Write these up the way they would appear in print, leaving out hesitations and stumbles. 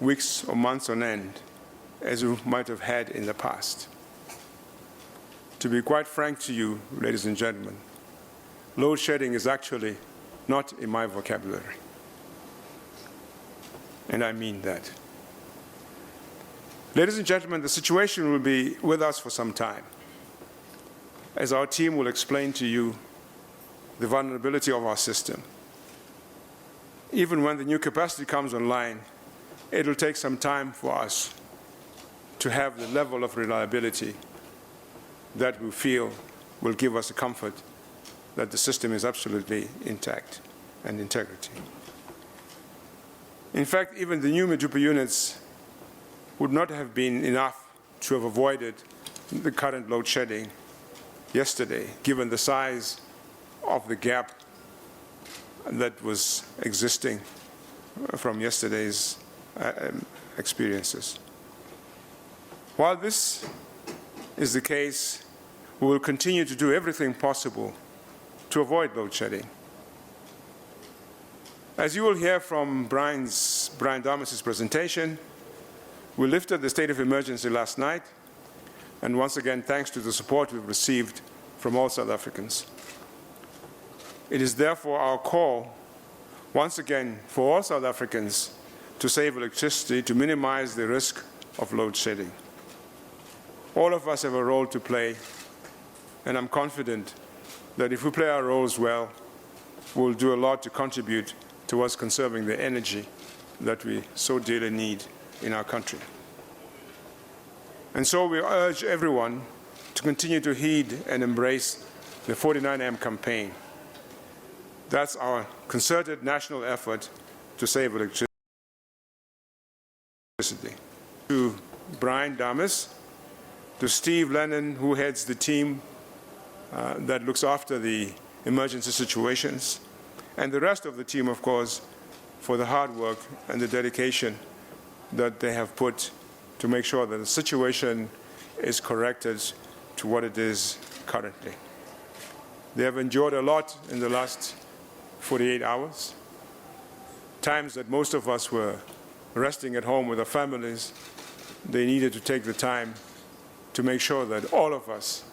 weeks or months on end, as we might have had in the past. To be quite frank to you, ladies and gentlemen, load shedding is actually not in my vocabulary. And I mean that. Ladies and gentlemen, the situation will be with us for some time, as our team will explain to you the vulnerability of our system. Even when the new capacity comes online, it will take some time for us to have the level of reliability that we feel will give us the comfort that the system is absolutely intact and integrity. In fact, even the new Medupi units would not have been enough to have avoided the current load shedding yesterday, given the size of the gap that was existing from yesterday's experiences. While this is the case, we will continue to do everything possible to avoid load shedding. As you will hear from Brian Damas's presentation, we lifted the state of emergency last night, and once again, thanks to the support we've received from all South Africans. It is therefore our call, once again, for all South Africans to save electricity, to minimize the risk of load shedding. All of us have a role to play, and I'm confident that if we play our roles well, we'll do a lot to contribute towards conserving the energy that we so dearly need in our country. And so we urge everyone to continue to heed and embrace the 49M campaign. That's our concerted national effort to save electricity. To Brian Damas, to Steve Lennon, who heads the team that looks after the emergency situations, and the rest of the team, of course, for the hard work and the dedication that they have put to make sure that the situation is corrected to what it is currently. They have endured a lot in the last 48 hours, times that most of us were resting at home with our families. They needed to take the time to make sure that all of us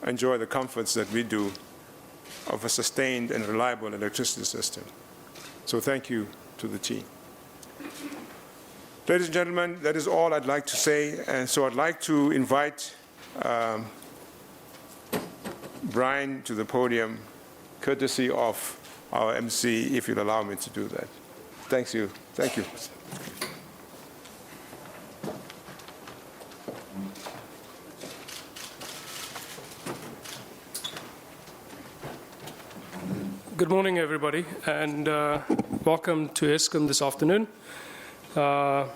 enjoy the comforts that we do of a sustained and reliable electricity system. So thank you to the team. Ladies and gentlemen, that is all I'd like to say, and so I'd like to invite Brian to the podium, courtesy of our MC, if you'll allow me to do that. Thank you. Thank you. Good morning, everybody, and welcome to Eskom this afternoon. I'll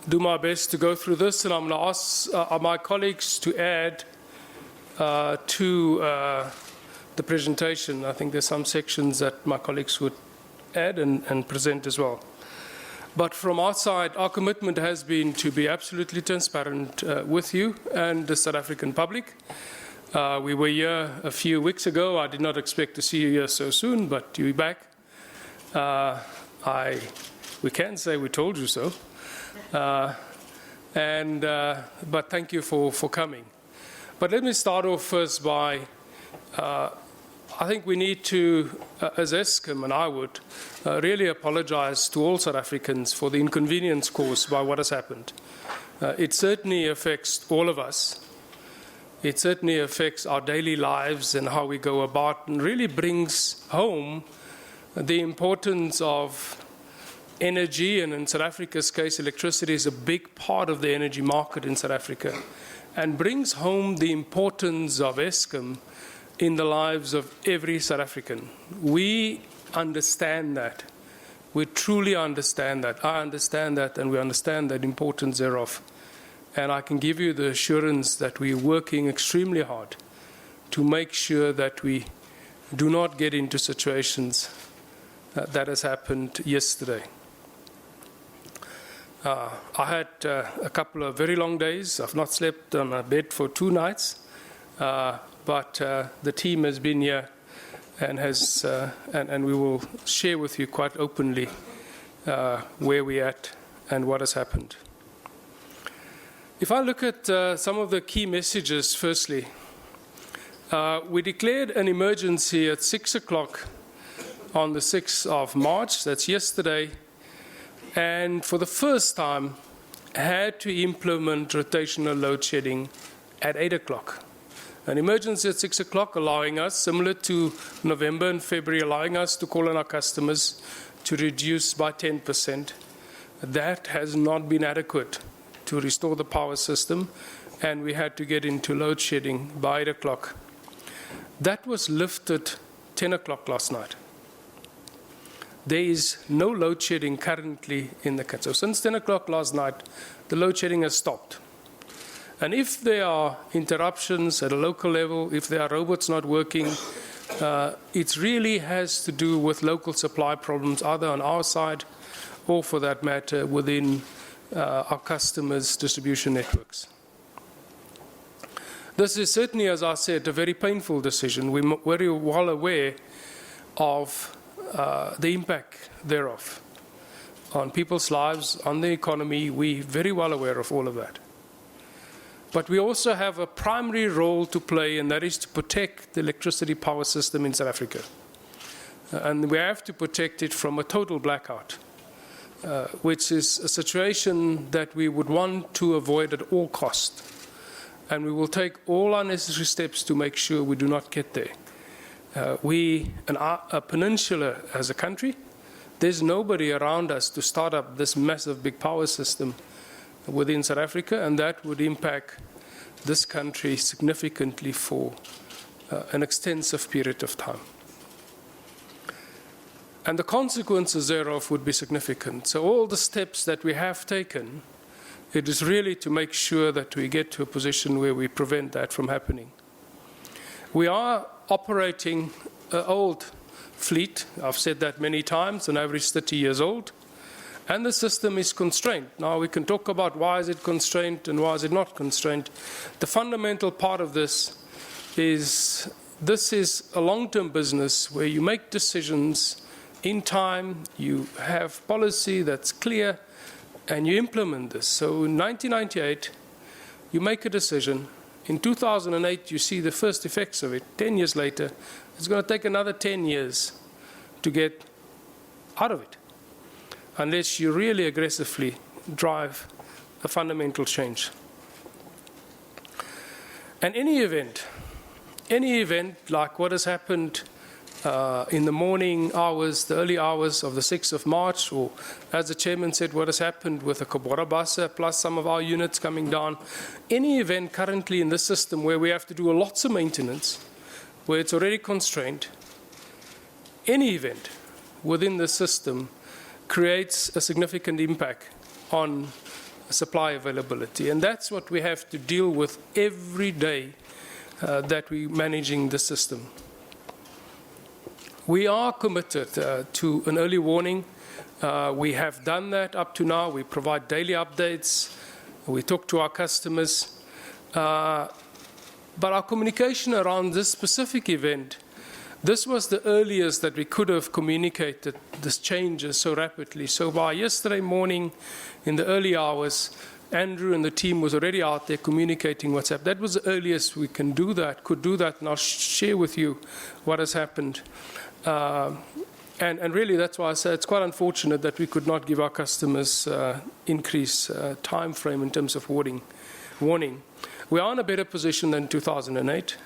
do my best to go through this, and I'm going to ask my colleagues to add to the presentation. I think there's some sections that my colleagues would add and present as well. But from our side, our commitment has been to be absolutely transparent with you and the South African public. We were here a few weeks ago. I did not expect to see you here so soon, but you're back. We can say we told you so. But thank you for coming. But let me start off first by, I think we need to, as Eskom, and I would, really apologize to all South Africans for the inconvenience caused by what has happened. It certainly affects all of us. It certainly affects our daily lives and how we go about, and really brings home the importance of energy, and in South Africa's case, electricity is a big part of the energy market in South Africa, and brings home the importance of Eskom in the lives of every South African. We understand that. We truly understand that. I understand that, and we understand the importance thereof. And I can give you the assurance that we're working extremely hard to make sure that we do not get into situations that has happened yesterday. I had a couple of very long days. I've not slept on a bed for 2 nights, but the team has been here and has, and we will share with you quite openly where we're at and what has happened. If I look at some of the key messages, firstly, we declared an emergency at 6 o'clock on the 6th of March, that's yesterday, and for the first time had to implement rotational load shedding at 8 o'clock. An emergency at 6 o'clock allowing us, similar to November and February, allowing us to call on our customers to reduce by 10%. That has not been adequate to restore the power system, and we had to get into load shedding by 8 o'clock. That was lifted 10 o'clock last night. There is no load shedding currently in the country. So since 10 o'clock last night, the load shedding has stopped. And if there are interruptions at a local level, if there are robots not working, it really has to do with local supply problems, either on our side or, for that matter, within our customers' distribution networks. This is certainly, as I said, a very painful decision. We're very well aware of the impact thereof on people's lives, on the economy. We're very well aware of all of that. But we also have a primary role to play, and that is to protect the electricity power system in South Africa. And we have to protect it from a total blackout, which is a situation that we would want to avoid at all costs. And we will take all our necessary steps to make sure we do not get there. We, a peninsula as a country, there's nobody around us to start up this massive big power system within South Africa, and that would impact this country significantly for an extensive period of time. And the consequences thereof would be significant. So all the steps that we have taken, it is really to make sure that we get to a position where we prevent that from happening. We are operating an old fleet. I've said that many times, on average 30 years old. And the system is constrained. Now we can talk about why is it constrained and why is it not constrained. The fundamental part of this is a long-term business where you make decisions in time, you have policy that's clear, and you implement this. So in 1998, you make a decision. In 2008, you see the first effects of it. 10 years later, it's going to take another 10 years to get out of it, unless you really aggressively drive a fundamental change. And any event like what has happened in the morning hours, the early hours of the 6th of March, or as the chairman said, what has happened with the Kobora Bassa, plus some of our units coming down, any event currently in the system where we have to do lots of maintenance, where it's already constrained, any event within the system creates a significant impact on supply availability. And that's what we have to deal with every day that we're managing the system. We are committed to an early warning. We have done that up to now. We provide daily updates. We talk to our customers. But our communication around this specific event, this was the earliest that we could have communicated this changes so rapidly. So by yesterday morning, in the early hours, Andrew and the team was already out there communicating what's happened. That was the earliest we could do that, and I'll share with you what has happened. And really, that's why I say it's quite unfortunate that we could not give our customers increased time frame in terms of warning. We are in a better position than 2008.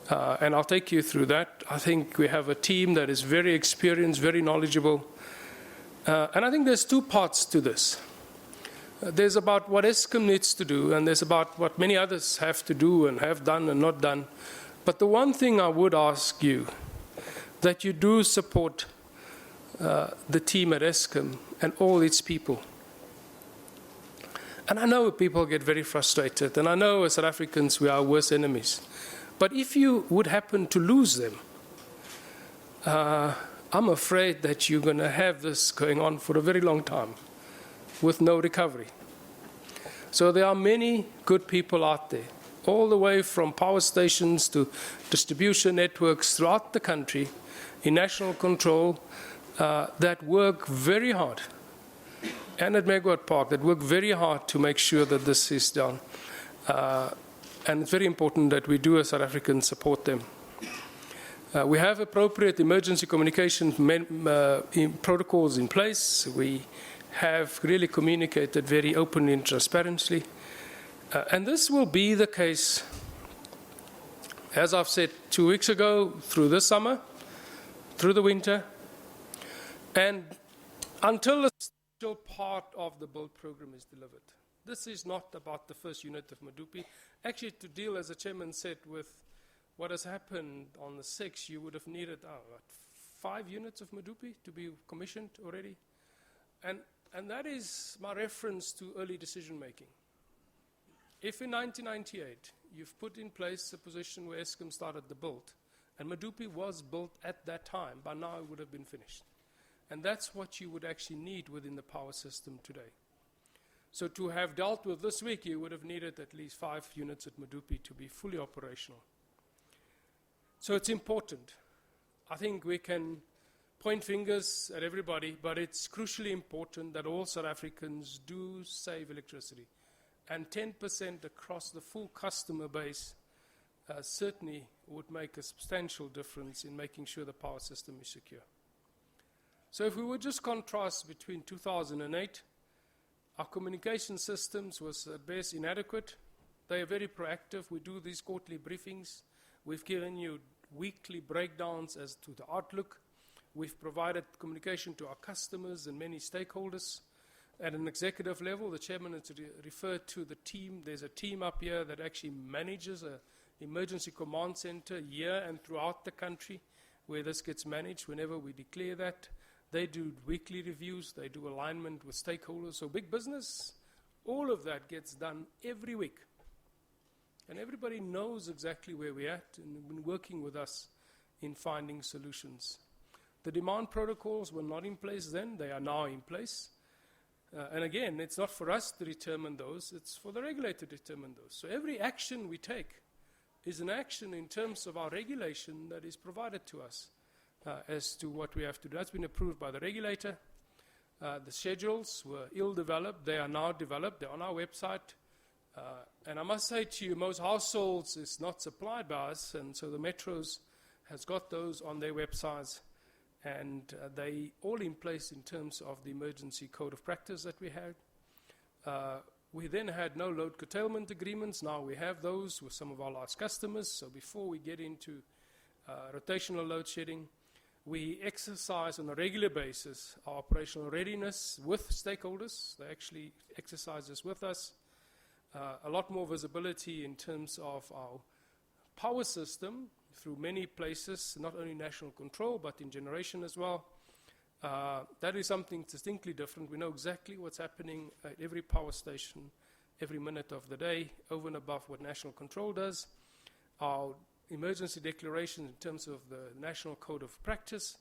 And I'll take you through that. I think we have a team that is very experienced, very knowledgeable. And I think there's two parts to this. There's about what Eskom needs to do, and there's about what many others have to do and have done and not done. But the one thing I would ask you, that you do support the team at Eskom and all its people. And I know people get very frustrated, and I know as South Africans we are worse enemies. But if you would happen to lose them, I'm afraid that you're going to have this going on for a very long time with no recovery. So there are many good people out there, all the way from power stations to distribution networks throughout the country in national control that work very hard and at Megawatt Park that work very hard to make sure that this is done. And it's very important that we do as South Africans support them. We have appropriate emergency communication protocols in place. We have really communicated very openly and transparently. And this will be the case, as I've said 2 weeks ago, through this summer, through the winter, and until the essential part of the build program is delivered. This is not about the first unit of Medupi. Actually, to deal, as the chairman said, with what has happened on the 6th, you would have needed 5 units of Medupi to be commissioned already. And that is my reference to early decision making. If in 1998 you've put in place a position where Eskom started the build, and Medupi was built at that time, by now it would have been finished. And that's what you would actually need within the power system today. So to have dealt with this week, you would have needed at least 5 units at Medupi to be fully operational. So it's important. I think we can point fingers at everybody, but it's crucially important that all South Africans do save electricity. And 10% across the full customer base certainly would make a substantial difference in making sure the power system is secure. So if we would just contrast between 2008, our communication systems was at best inadequate. They are very proactive. We do these quarterly briefings. We've given you weekly breakdowns as to the outlook. We've provided communication to our customers and many stakeholders. At an executive level, the chairman has referred to the team. There's a team up here that actually manages an emergency command center here and throughout the country where this gets managed whenever we declare that. They do weekly reviews. They do alignment with stakeholders. So big business, all of that gets done every week. And everybody knows exactly where we're at and have been working with us in finding solutions. The demand protocols were not in place then. They are now in place. And again, it's not for us to determine those. It's for the regulator to determine those. So every action we take is an action in terms of our regulation that is provided to us as to what we have to do. That's been approved by the regulator. The schedules were ill-developed. They are now developed. They're on our website. And I must say to you, most households is not supplied by us, and so the metros has got those on their websites, and they all in place in terms of the emergency code of practice that we had. We then had no load curtailment agreements. Now we have those with some of our large customers. So before we get into rotational load shedding, we exercise on a regular basis our operational readiness with stakeholders. They actually exercise this with us. A lot more visibility in terms of our power system through many places, not only national control, but in generation as well. That is something distinctly different. We know exactly what's happening at every power station, every minute of the day, over and above what national control does. Our emergency declarations in terms of the National Code of Practice,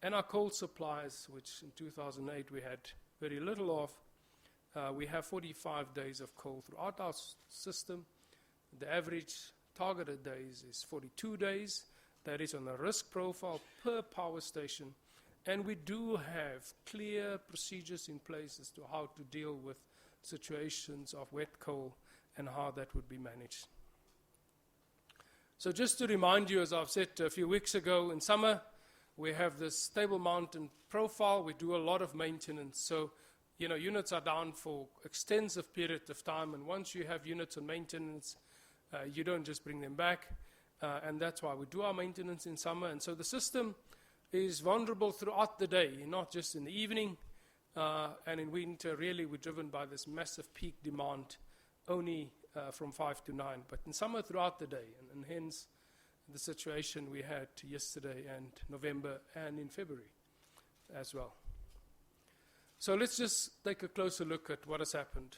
and our coal supplies, which in 2008 we had very little of. We have 45 days of coal throughout our system. The average targeted days is 42 days. That is on a risk profile per power station. And we do have clear procedures in place as to how to deal with situations of wet coal and how that would be managed. So just to remind you, as I've said a few weeks ago, in summer we have this stable mountain profile. We do a lot of maintenance. So, units are down for extensive period of time, and once you have units on maintenance, you don't just bring them back, and that's why we do our maintenance in summer. And so the system is vulnerable throughout the day, not just in the evening, and in winter, really, we're driven by this massive peak demand only from 5 to 9, but in summer throughout the day, and hence the situation we had yesterday and November and in February as well. So let's just take a closer look at what has happened.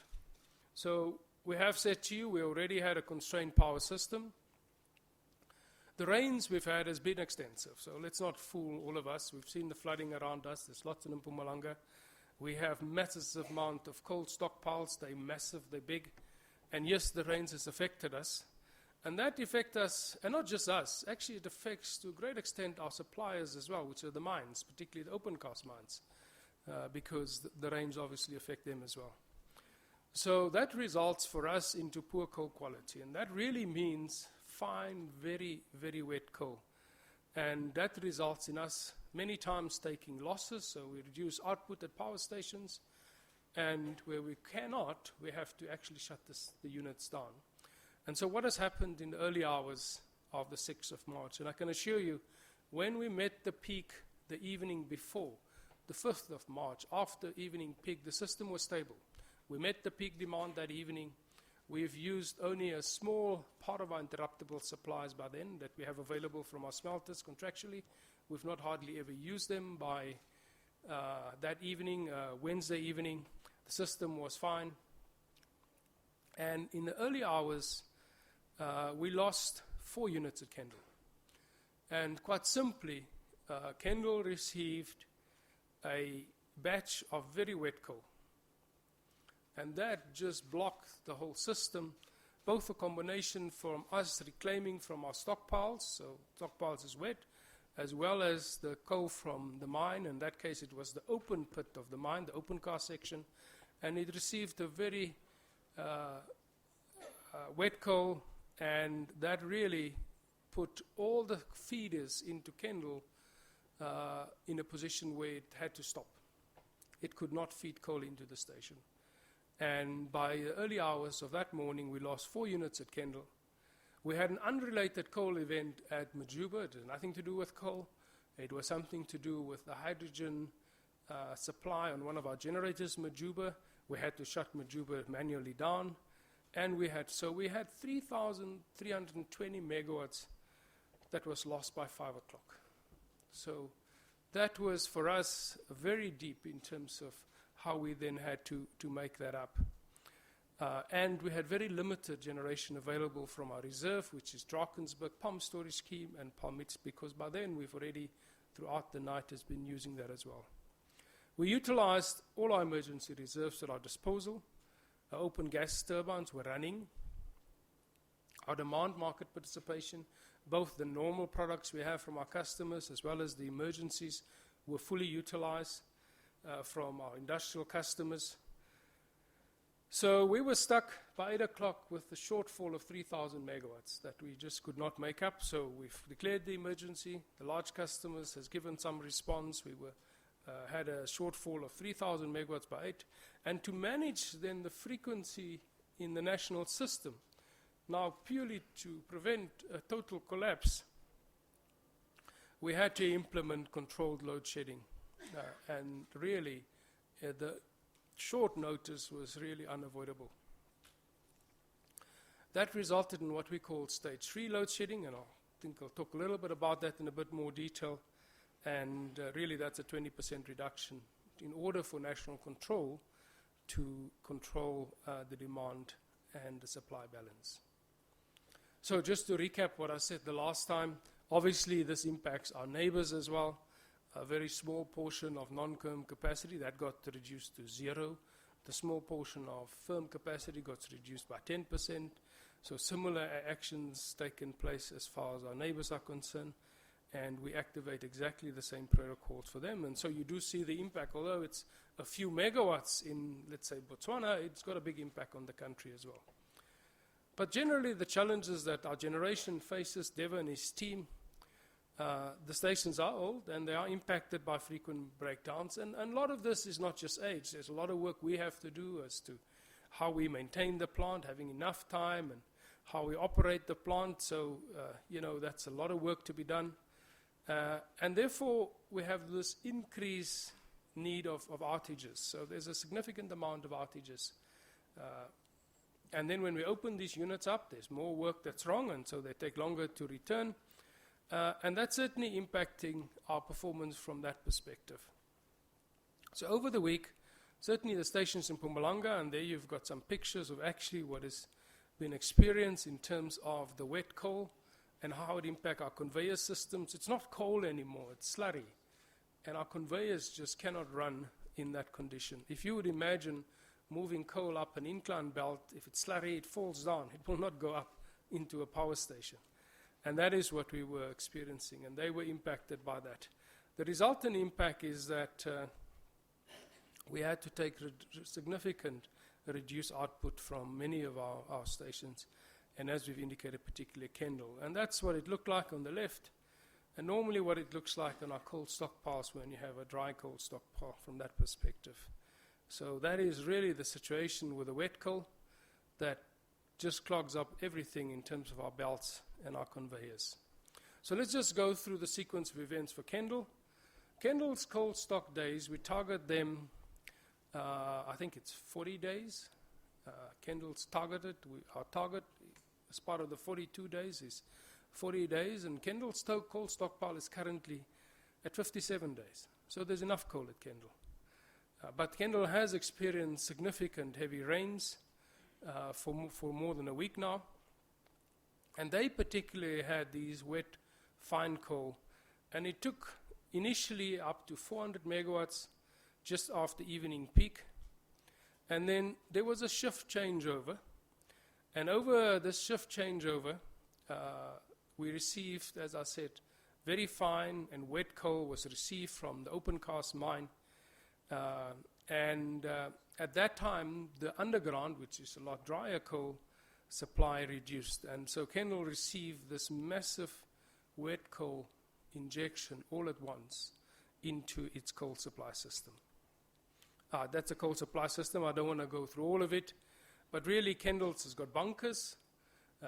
So we have said to you, we already had a constrained power system. The rains we've had has been extensive, so let's not fool all of us. We've seen the flooding around us. There's lots in Mpumalanga. We have massive amount of coal stockpiles. They're massive, they're big. And yes, the rains has affected us. And that affects us, and not just us, actually it affects to a great extent our suppliers as well, which are the mines, particularly the open cast mines. because the rains obviously affect them as well. So that results for us into poor coal quality, and that really means fine, very, very wet coal. And that results in us many times taking losses, so we reduce output at power stations, and where we cannot, we have to actually shut the units down. And so what has happened in the early hours of the 6th of March, and I can assure you, when we met the peak the evening before, the 5th of March, after evening peak, the system was stable. We met the peak demand that evening. We've used only a small part of our interruptible supplies by then that we have available from our smelters contractually. We've not hardly ever used them by that evening, Wednesday evening. The system was fine. And in the early hours, we lost 4 units at Kendal. And quite simply, Kendal received a batch of very wet coal. And that just blocked the whole system, both a combination from us reclaiming from our stockpiles, so stockpiles is wet, as well as the coal from the mine. In that case, it was the open pit of the mine, the open cast section, and it received a very wet coal, and that really put all the feeders into Kendal in a position where it had to stop. It could not feed coal into the station. And by the early hours of that morning, we lost 4 units at Kendal. We had an unrelated coal event at Majuba. It had nothing to do with coal. It was something to do with the hydrogen supply on one of our generators, Majuba. We had to shut Majuba manually down. And we had 3,320 megawatts that was lost by 5 o'clock. So that was for us very deep in terms of how we then had to make that up. And we had very limited generation available from our reserve, which is Drakensberg Pump Storage Scheme and Palmits, because by then we've already, throughout the night, has been using that as well. We utilized all our emergency reserves at our disposal. Our open gas turbines were running. Our demand market participation, both the normal products we have from our customers as well as the emergencies, were fully utilized from our industrial customers. So we were stuck by 8 o'clock with a shortfall of 3,000 megawatts that we just could not make up. So we've declared the emergency. The large customers has given some response. We had a shortfall of 3,000 megawatts by 8. And to manage then the frequency in the national system, now purely to prevent a total collapse, we had to implement controlled load shedding. And really, the short notice was really unavoidable. That resulted in what we call stage 3 load shedding, and I think I'll talk a little bit about that in a bit more detail. And really, that's a 20% reduction in order for national control to control the demand and the supply balance. So just to recap what I said the last time, obviously this impacts our neighbors as well. A very small portion of non-firm capacity, that got reduced to 0. The small portion of firm capacity got reduced by 10%. So similar actions taken place as far as our neighbors are concerned. And we activate exactly the same protocols for them. And so you do see the impact. Although it's a few megawatts in, let's say, Botswana, it's got a big impact on the country as well. But generally, the challenges that our generation faces, Deva and his team, the stations are old and they are impacted by frequent breakdowns. And a lot of this is not just age. There's a lot of work we have to do as to how we maintain the plant, having enough time, and how we operate the plant. So, that's a lot of work to be done. And therefore, we have this increased need of outages. So there's a significant amount of outages. And then when we open these units up, there's more work that's wrong, and so they take longer to return. And that's certainly impacting our performance from that perspective. So over the week, certainly the stations in Mpumalanga, and there you've got some pictures of actually what has been experienced in terms of the wet coal and how it impacts our conveyor systems. It's not coal anymore, it's slurry. And our conveyors just cannot run in that condition. If you would imagine moving coal up an incline belt, if it's slurry, it falls down. It will not go up into a power station. And that is what we were experiencing, and they were impacted by that. The resultant impact is that we had to take significant reduced output from many of our stations, and as we've indicated, particularly Kendal. And that's what it looked like on the left, and normally what it looks like on our coal stockpiles when you have a dry coal stockpile from that perspective. So that is really the situation with the wet coal that just clogs up everything in terms of our belts and our conveyors. So let's just go through the sequence of events for Kendal. Kendal's coal stock days, we target them, I think it's 40 days. Kendal's targeted, our target as part of the 42 days is 40 days, and Kendal's coal stockpile is currently at 57 days. So there's enough coal at Kendal. But Kendal has experienced significant heavy rains for more than a week now, and they particularly had these wet fine coal, and it took initially up to 400 megawatts just after evening peak, and then there was a shift changeover, and over this shift changeover we received, as I said, very fine and wet coal was received from the open cast mine, and at that time the underground, which is a lot drier coal, supply reduced, and so Kendal received this massive wet coal injection all at once into its coal supply system. That's a coal supply system. I don't want to go through all of it, but really Kendal's has got bunkers,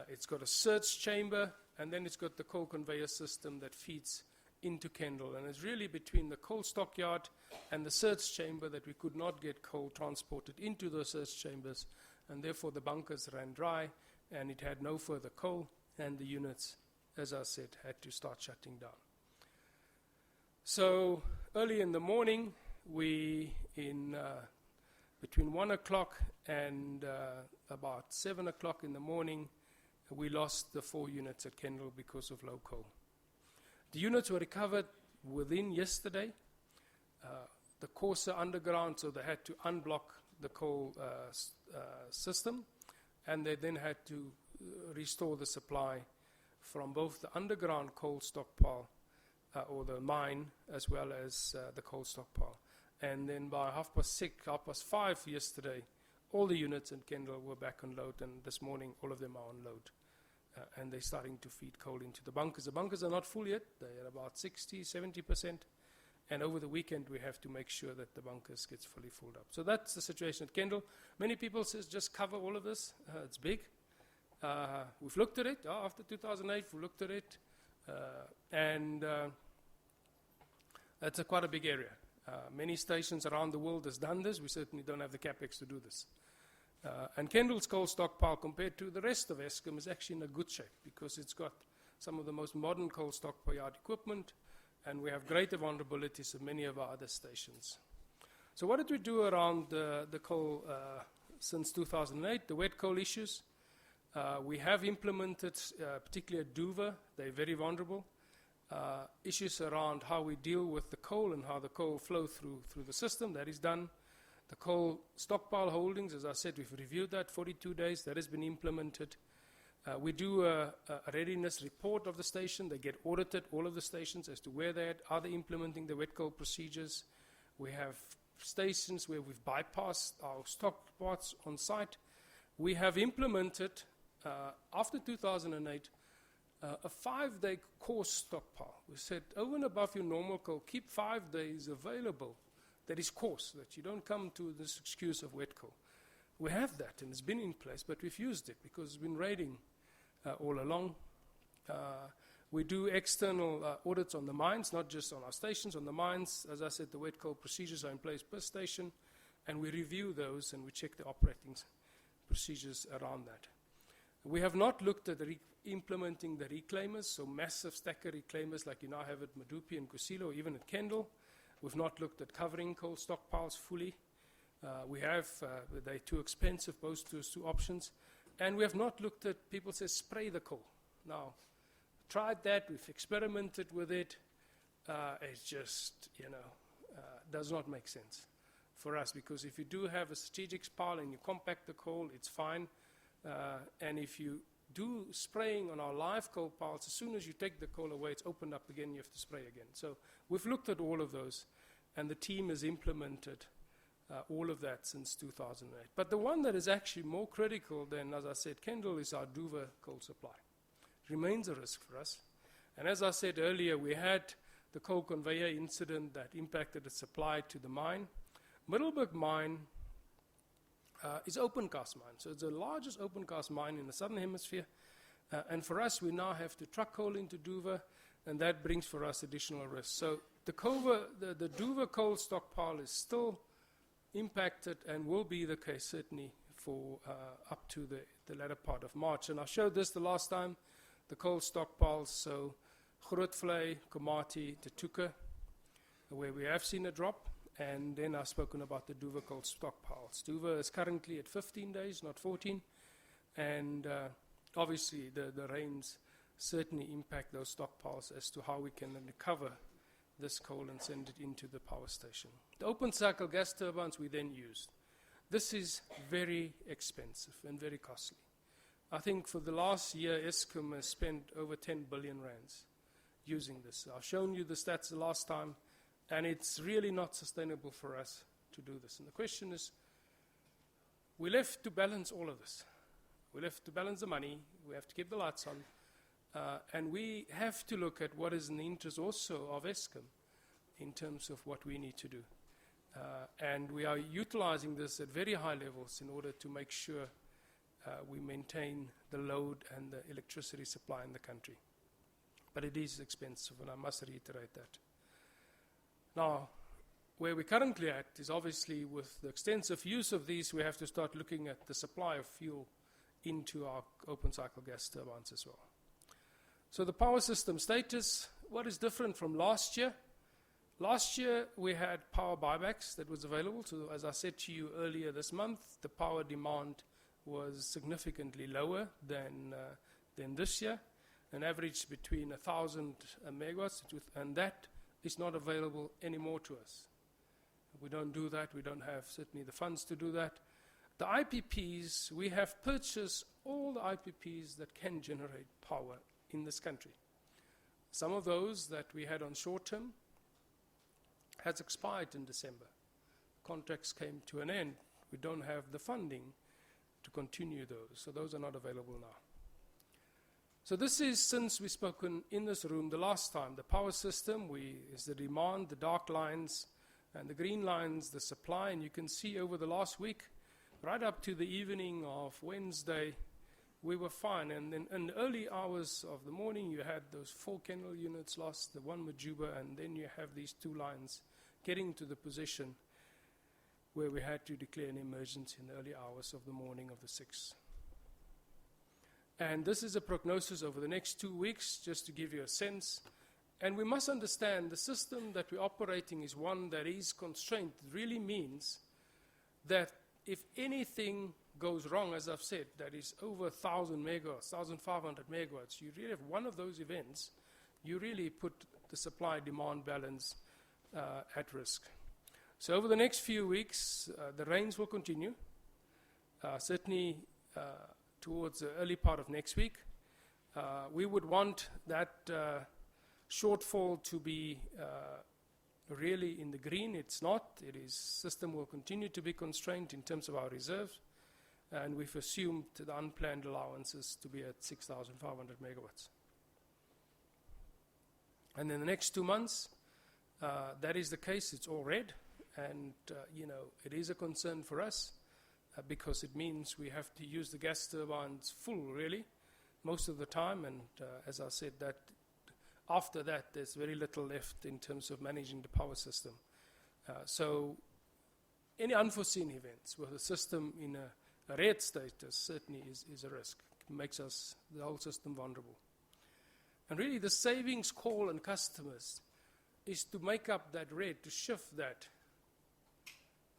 it's got a surge chamber, and then it's got the coal conveyor system that feeds into Kendal, and it's really between the coal stockyard and the surge chamber that we could not get coal transported into those surge chambers, and therefore the bunkers ran dry and it had no further coal, and the units, as I said, had to start shutting down. So early in the morning, we between 1 o'clock and about 7 o'clock in the morning, we lost the 4 units at Kendal because of low coal. The units were recovered within yesterday. The coarser underground, so they had to unblock the coal system, and they then had to restore the supply from both the underground coal stockpile or the mine, as well as the coal stockpile. And then by 5:30 yesterday, all the units in Kendal were back on load, and this morning all of them are on load. And they're starting to feed coal into the bunkers. The bunkers are not full yet. They're at about 60, 70%. And over the weekend, we have to make sure that the bunkers gets fully filled up. So that's the situation at Kendal. Many people say, just cover all of this. It's big. We've looked at it. After 2008, we looked at it. And that's quite a big area. Many stations around the world has done this. We certainly don't have the capex to do this. And Kendal's coal stockpile, compared to the rest of Eskom, is actually in a good shape because it's got some of the most modern coal stockpile yard equipment, and we have greater vulnerabilities than many of our other stations. So what did we do around the coal since 2008, the wet coal issues? We have implemented, particularly at Dover, they're very vulnerable, issues around how we deal with the coal and how the coal flow through the system. That is done. The coal stockpile holdings, as I said, we've reviewed that, 42 days, that has been implemented. We do a readiness report of the station. They get audited, all of the stations, as to where they're at. Are they implementing the wet coal procedures? We have stations where we've bypassed our stockpiles on site. We have implemented, after 2008, a 5-day coarse stockpile. We said, over and above your normal coal, keep 5 days available that is coarse, that you don't come to this excuse of wet coal. We have that, and it's been in place, but we've used it because it's been raiding all along. We do external audits on the mines, not just on our stations, on the mines. As I said, the wet coal procedures are in place per station, and we review those and we check the operating procedures around that. We have not looked at implementing the reclaimers, so massive stacker reclaimers like you now have at Medupi and Kusile, or even at Kendal. We've not looked at covering coal stockpiles fully. They're too expensive, both those two options. And we have not looked at, people say, spray the coal. Now, tried that, we've experimented with it. It's just, does not make sense for us, because if you do have a strategic pile and you compact the coal, it's fine. And if you do spraying on our live coal piles, as soon as you take the coal away, it's opened up again, you have to spray again. So we've looked at all of those, and the team has implemented all of that since 2008. But the one that is actually more critical than, as I said, Kendall, is our Duva coal supply. It remains a risk for us. And as I said earlier, we had the coal conveyor incident that impacted the supply to the mine. Middelburg mine is open cast mine. So it's the largest open cast mine in the southern hemisphere. And for us, we now have to truck coal into Duva, and that brings for us additional risk. So the Duva coal stockpile is still impacted and will be the case certainly for up to the latter part of March. And I showed this the last time, the coal stockpiles. So Grootvlei, Komati, Tutuka, where we have seen a drop. And then I've spoken about the Duva coal stockpiles. Duva is currently at 15 days, not 14. And obviously, the rains certainly impact those stockpiles as to how we can recover this coal and send it into the power station. The open cycle gas turbines we then used. This is very expensive and very costly. I think for the last year, Eskom has spent over 10 billion rands using this. I've shown you the stats the last time, and it's really not sustainable for us to do this. And the question is, we're left to balance all of this. We have to balance the money, we have to keep the lights on, and we have to look at what is in the interest also of Eskom in terms of what we need to do. And we are utilizing this at very high levels in order to make sure we maintain the load and the electricity supply in the country. But it is expensive, and I must reiterate that. Now, where we're currently at is obviously with the extensive use of these, we have to start looking at the supply of fuel into our open cycle gas turbines as well. So the power system status, what is different from last year? Last year we had power buybacks that was available. So as I said to you earlier this month, the power demand was significantly lower than this year, an average between 1,000 megawatts, and that is not available anymore to us. We don't do that. We don't have certainly the funds to do that. The IPPs, we have purchased all the IPPs that can generate power in this country. Some of those that we had on short term has expired in December. Contracts came to an end. We don't have the funding to continue those, so those are not available now. So this is, since we've spoken in this room the last time, the power system is the demand, the dark lines, and the green lines, the supply, and you can see over the last week, right up to the evening of Wednesday, we were fine. And then in the early hours of the morning, you had those 4 Kendall units lost, the 1 Majuba, and then you have these 2 lines getting to the position where we had to declare an emergency in the early hours of the morning of the 6th. And this is a prognosis over the next 2 weeks, just to give you a sense. And we must understand the system that we're operating is one that is constrained. It really means that if anything goes wrong, as I've said, that is over 1,000 megawatts, 1,500 megawatts, you really have one of those events, you really put the supply-demand balance at risk. So over the next few weeks, the rains will continue, certainly towards the early part of next week. We would want that shortfall to be really in the green. It's not. System will continue to be constrained in terms of our reserves, and we've assumed the unplanned allowances to be at 6,500 megawatts. And in the next 2 months, that is the case. It's all red, and it is a concern for us because it means we have to use the gas turbines full, really, most of the time. And as I said, that after that, there's very little left in terms of managing the power system. So any unforeseen events with the system in a red status certainly is a risk. It makes the whole system vulnerable. And really the savings call on customers is to make up that red, to shift that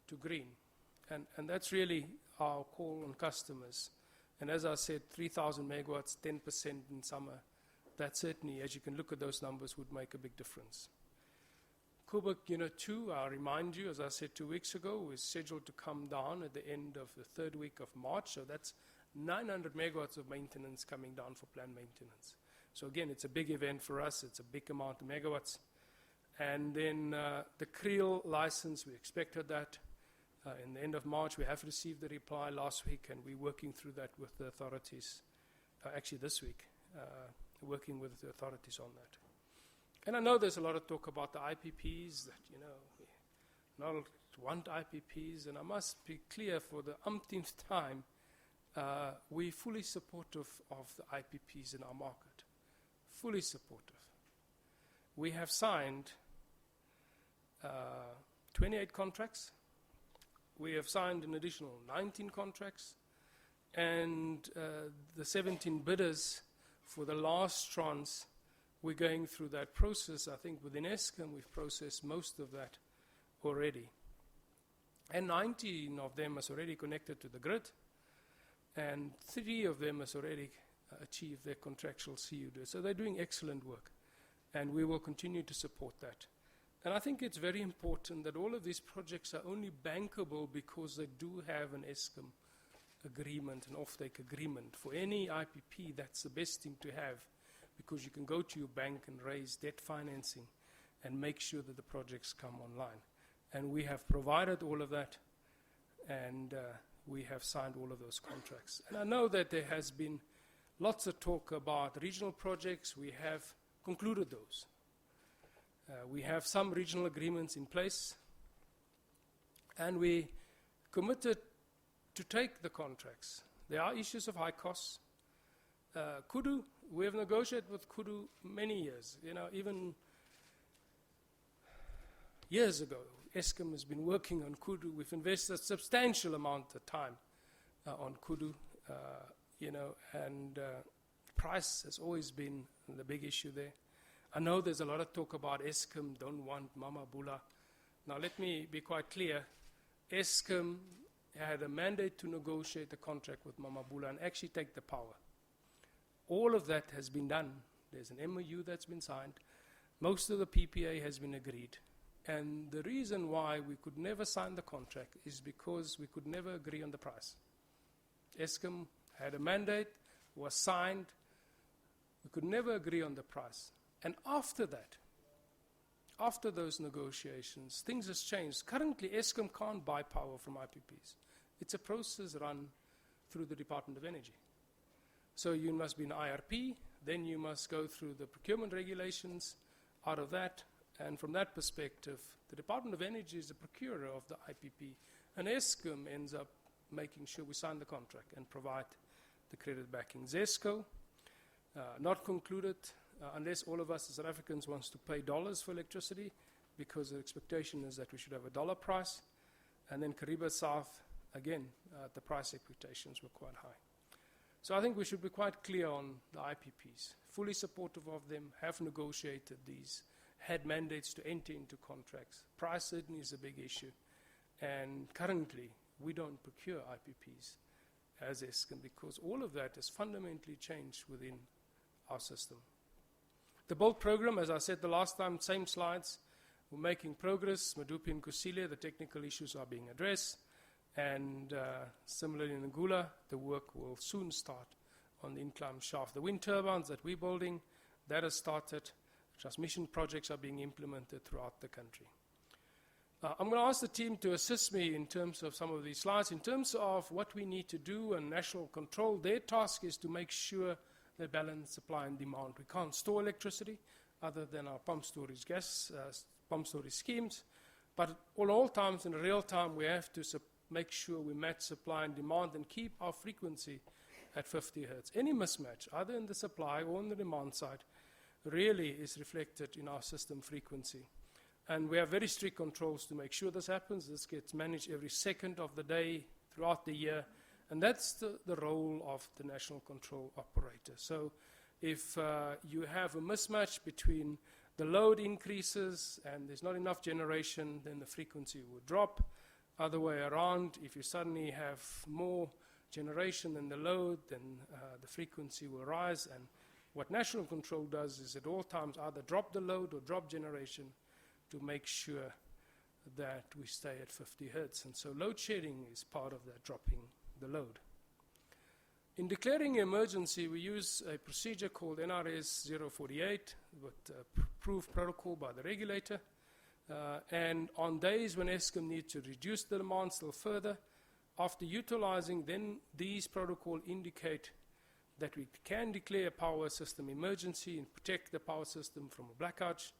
to green. And that's really our call on customers. And as I said, 3,000 megawatts, 10% in summer, that certainly, as you can look at those numbers, would make a big difference. Koeberg Unit 2, I'll remind you, as I said 2 weeks ago, is scheduled to come down at the end of the 3rd week of March. So that's 900 megawatts of maintenance coming down for planned maintenance. So again, it's a big event for us. It's a big amount of megawatts. And then the Creel license, we expected that. in the end of March. We have received the reply last week, and we're working through that with the authorities, actually this week, working with the authorities on that. And I know there's a lot of talk about the IPPs, that, we not want IPPs, and I must be clear for the umpteenth time, we're fully supportive of the IPPs in our market, fully supportive. We have signed 28 contracts. We have signed an additional 19 contracts, and the 17 bidders for the last tranche, we're going through that process. I think within Eskom, we've processed most of that already. And 19 of them is already connected to the grid, and 3 of them has already achieved their contractual CUD. So they're doing excellent work, and we will continue to support that. And I think it's very important that all of these projects are only bankable because they do have an Eskom agreement, an offtake agreement. For any IPP, that's the best thing to have, because you can go to your bank and raise debt financing and make sure that the projects come online. And we have provided all of that, and we have signed all of those contracts. And I know that there has been lots of talk about regional projects. We have concluded those. We have some regional agreements in place, and we committed to take the contracts. There are issues of high costs. Kudu, we have negotiated with Kudu many years. Even years ago, Eskom has been working on Kudu. We've invested a substantial amount of time on Kudu, and price has always been the big issue there. I know there's a lot of talk about Eskom don't want Mama Bula. Now let me be quite clear. Eskom had a mandate to negotiate a contract with Mama Bula and actually take the power. All of that has been done. There's an MOU that's been signed. Most of the PPA has been agreed. And the reason why we could never sign the contract is because we could never agree on the price. Eskom had a mandate, was signed. We could never agree on the price. And after that, after those negotiations, things have changed. Currently, Eskom can't buy power from IPPs. It's a process run through the Department of Energy. So you must be an IRP, then you must go through the procurement regulations out of that. And from that perspective, the Department of Energy is the procurer of the IPP, and Eskom ends up making sure we sign the contract and provide the credit backing. ZESCO, not concluded unless all of us as South Africans wants to pay dollars for electricity, because the expectation is that we should have a dollar price. And then Kariba South, again, the price expectations were quite high. So I think we should be quite clear on the IPPs, fully supportive of them, have negotiated these, had mandates to enter into contracts. Price certainly is a big issue. And currently, we don't procure IPPs as Eskom, because all of that has fundamentally changed within our system. The BUILD program, as I said the last time, same slides, we're making progress. Medupi and Kusile, the technical issues are being addressed. And similarly in Angola, the work will soon start on the incline shaft. The wind turbines that we're building, that has started. Transmission projects are being implemented throughout the country. I'm going to ask the team to assist me in terms of some of these slides. In terms of what we need to do and national control, their task is to make sure they balance supply and demand. We can't store electricity other than our pump storage gas, pump storage schemes. But at all times, in real time, we have to make sure we match supply and demand and keep our frequency at 50 hertz. Any mismatch, either in the supply or on the demand side, really is reflected in our system frequency. And we have very strict controls to make sure this happens. This gets managed every second of the day throughout the year. And that's the role of the national control operator. So if you have a mismatch between the load increases and there's not enough generation, then the frequency will drop. Other way around, if you suddenly have more generation than the load, then the frequency will rise. And what national control does is at all times either drop the load or drop generation to make sure that we stay at 50 hertz. And so load shedding is part of that, dropping the load. In declaring emergency, we use a procedure called NRS 048, with approved protocol by the regulator. And on days when Eskom needs to reduce the demand still further, after utilizing, then these protocols indicate that we can declare a power system emergency and protect the power system from a blackout.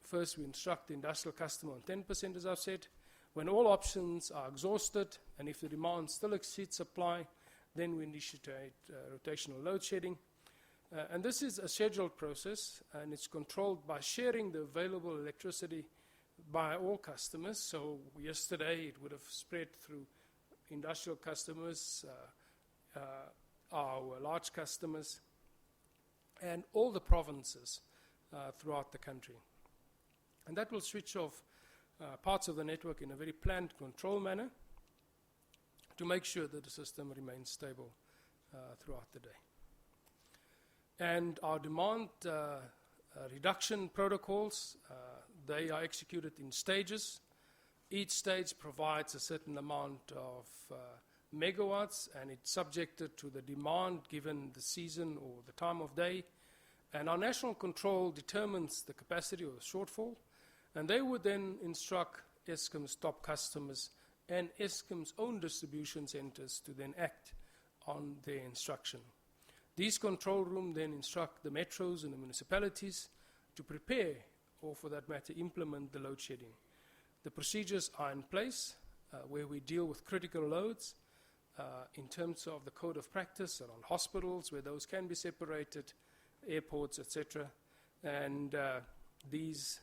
First, we instruct the industrial customer on 10%, as I've said. When all options are exhausted, and if the demand still exceeds supply, then we initiate rotational load shedding. And this is a scheduled process, and it's controlled by sharing the available electricity by all customers. So yesterday, it would have spread through industrial customers, our large customers, and all the provinces throughout the country. And that will switch off parts of the network in a very planned, controlled manner to make sure that the system remains stable throughout the day. And our demand reduction protocols, they are executed in stages. Each stage provides a certain amount of megawatts, and it's subjected to the demand given the season or the time of day. And our national control determines the capacity or the shortfall, and they would then instruct Eskom's top customers and Eskom's own distribution centers to then act on their instruction. These control rooms then instruct the metros and the municipalities to prepare, or for that matter, implement the load shedding. The procedures are in place where we deal with critical loads in terms of the code of practice around hospitals, where those can be separated, airports, etc. And these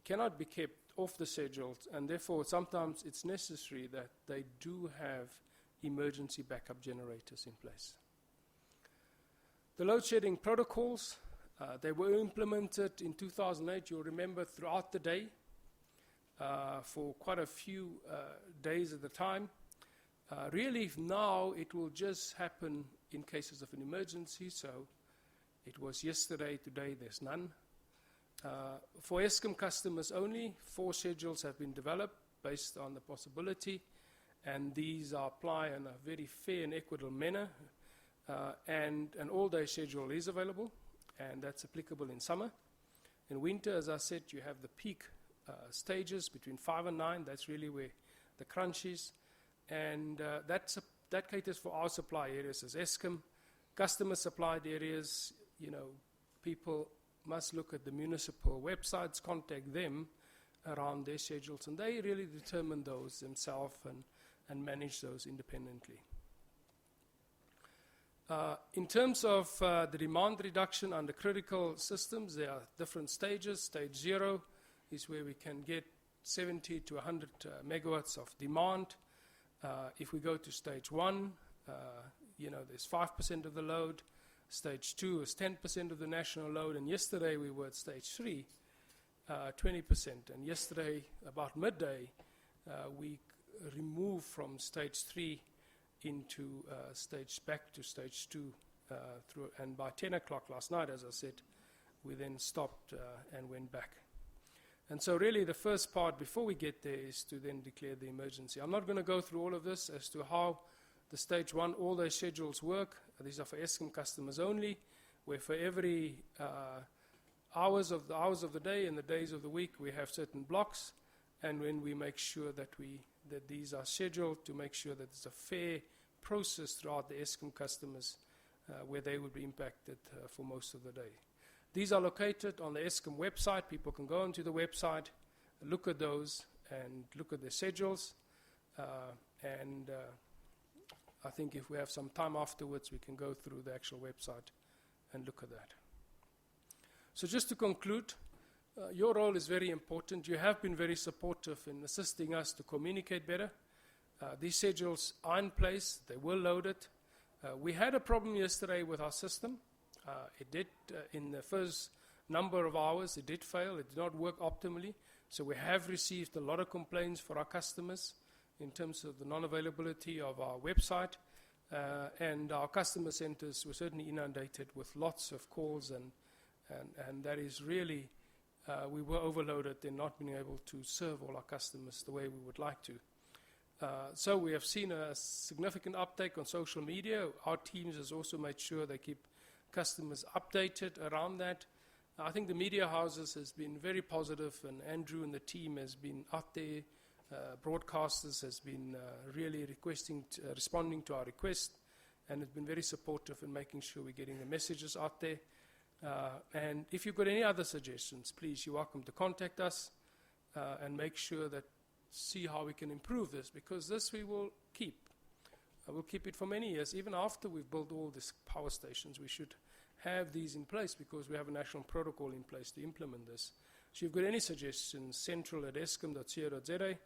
cannot be kept off the schedule, and therefore sometimes it's necessary that they do have emergency backup generators in place. The load shedding protocols, they were implemented in 2008, you'll remember, throughout the day for quite a few days at a time. Really now it will just happen in cases of an emergency, so it was yesterday, today there's none. For Eskom customers only, 4 schedules have been developed based on the possibility, and these are applied in a very fair and equitable manner. And an all-day schedule is available, and that's applicable in summer. In winter, as I said, you have the peak stages between 5 and 9. That's really where the crunch is. And that caters for our supply areas as Eskom. Customer supplied areas, people must look at the municipal websites, contact them around their schedules, and they really determine those themselves and manage those independently. In terms of the demand reduction under critical systems, there are different stages. Stage 0 is where we can get 70 to 100 megawatts of demand. If we go to stage 1, there's 5% of the load. Stage 2 is 10% of the national load, and yesterday we were at stage 3, 20%. And yesterday, about midday, we removed from stage 3 into back to stage 2, and by 10 o'clock last night, as I said, we then stopped and went back. And so really the first part before we get there is to then declare the emergency. I'm not going to go through all of this as to how the stage 1, all those schedules work. These are for Eskom customers only, where for every hours of the day and the days of the week, we have certain blocks, and when we make sure that these are scheduled to make sure that it's a fair process throughout the Eskom customers where they would be impacted for most of the day. These are located on the Eskom website. People can go onto the website, look at those, and look at their schedules. I think if we have some time afterwards, we can go through the actual website and look at that. So just to conclude, your role is very important. You have been very supportive in assisting us to communicate better. These schedules are in place. They were loaded. We had a problem yesterday with our system. It did, in the first number of hours, it did fail. It did not work optimally. So we have received a lot of complaints for our customers in terms of the non-availability of our website. And our customer centers were certainly inundated with lots of calls, and that is really, we were overloaded in not being able to serve all our customers the way we would like to. So we have seen a significant uptake on social media. Our teams has also made sure they keep customers updated around that. I think the media houses has been very positive, and Andrew and the team has been out there. Broadcasters has been really responding to our request, and has been very supportive in making sure we're getting the messages out there. And if you've got any other suggestions, please, you're welcome to contact us and make sure that see how we can improve this, because this we will keep. We'll keep it for many years. Even after we've built all these power stations, we should have these in place because we have a national protocol in place to implement this. So if you've got any suggestions, central@eskom.co.za,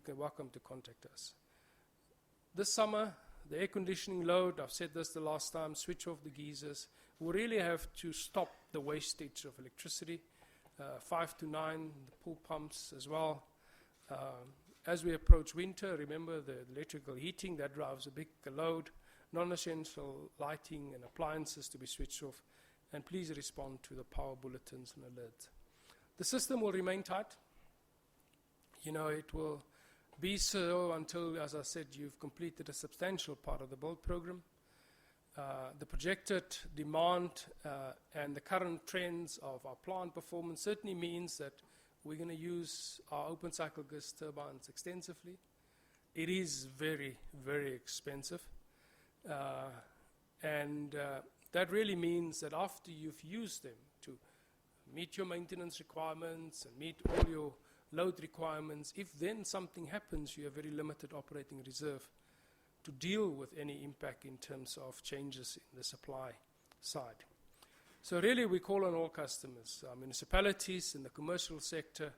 you're welcome to contact us. This summer, the air conditioning load, I've said this the last time, switch off the geysers. We really have to stop the wastage of electricity, 5 to 9, the pool pumps as well. As we approach winter, remember the electrical heating, that drives a big load, non-essential lighting and appliances to be switched off, and please respond to the power bulletins and alerts. The system will remain tight. You know, it will be so until, as I said, you've completed a substantial part of the build program. The projected demand and the current trends of our plant performance certainly means that we're going to use our open cycle gas turbines extensively. It is very, very expensive. And that really means that after you've used them to meet your maintenance requirements and meet all your load requirements, if then something happens, you have very limited operating reserve to deal with any impact in terms of changes in the supply side. So really we call on all customers, municipalities in the commercial sector,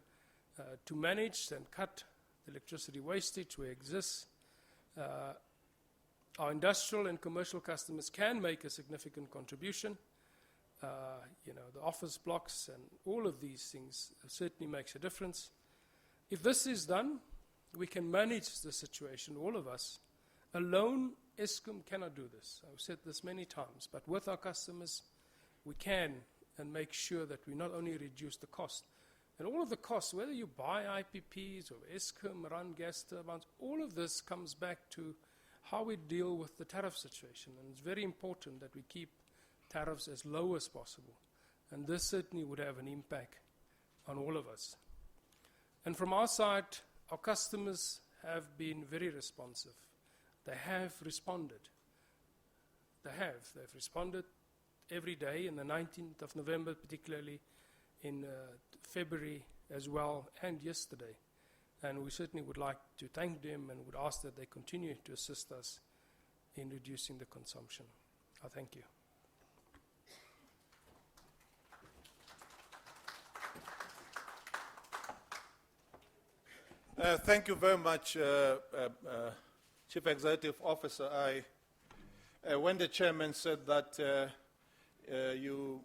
to manage and cut the electricity wastage where it exists. Our industrial and commercial customers can make a significant contribution. You know, the office blocks and all of these things certainly makes a difference. If this is done, we can manage the situation, all of us. Alone, Eskom cannot do this. I've said this many times, but with our customers, we can and make sure that we not only reduce the cost, and all of the costs, whether you buy IPPs or Eskom run gas turbines, all of this comes back to how we deal with the tariff situation. And it's very important that we keep tariffs as low as possible. And this certainly would have an impact on all of us. And from our side, our customers have been very responsive. They have responded. They've responded every day, in the 19th of November, particularly in February as well, and yesterday. And we certainly would like to thank them and would ask that they continue to assist us in reducing the consumption. I thank you. Thank you very much, Chief Executive Officer. When the chairman said that you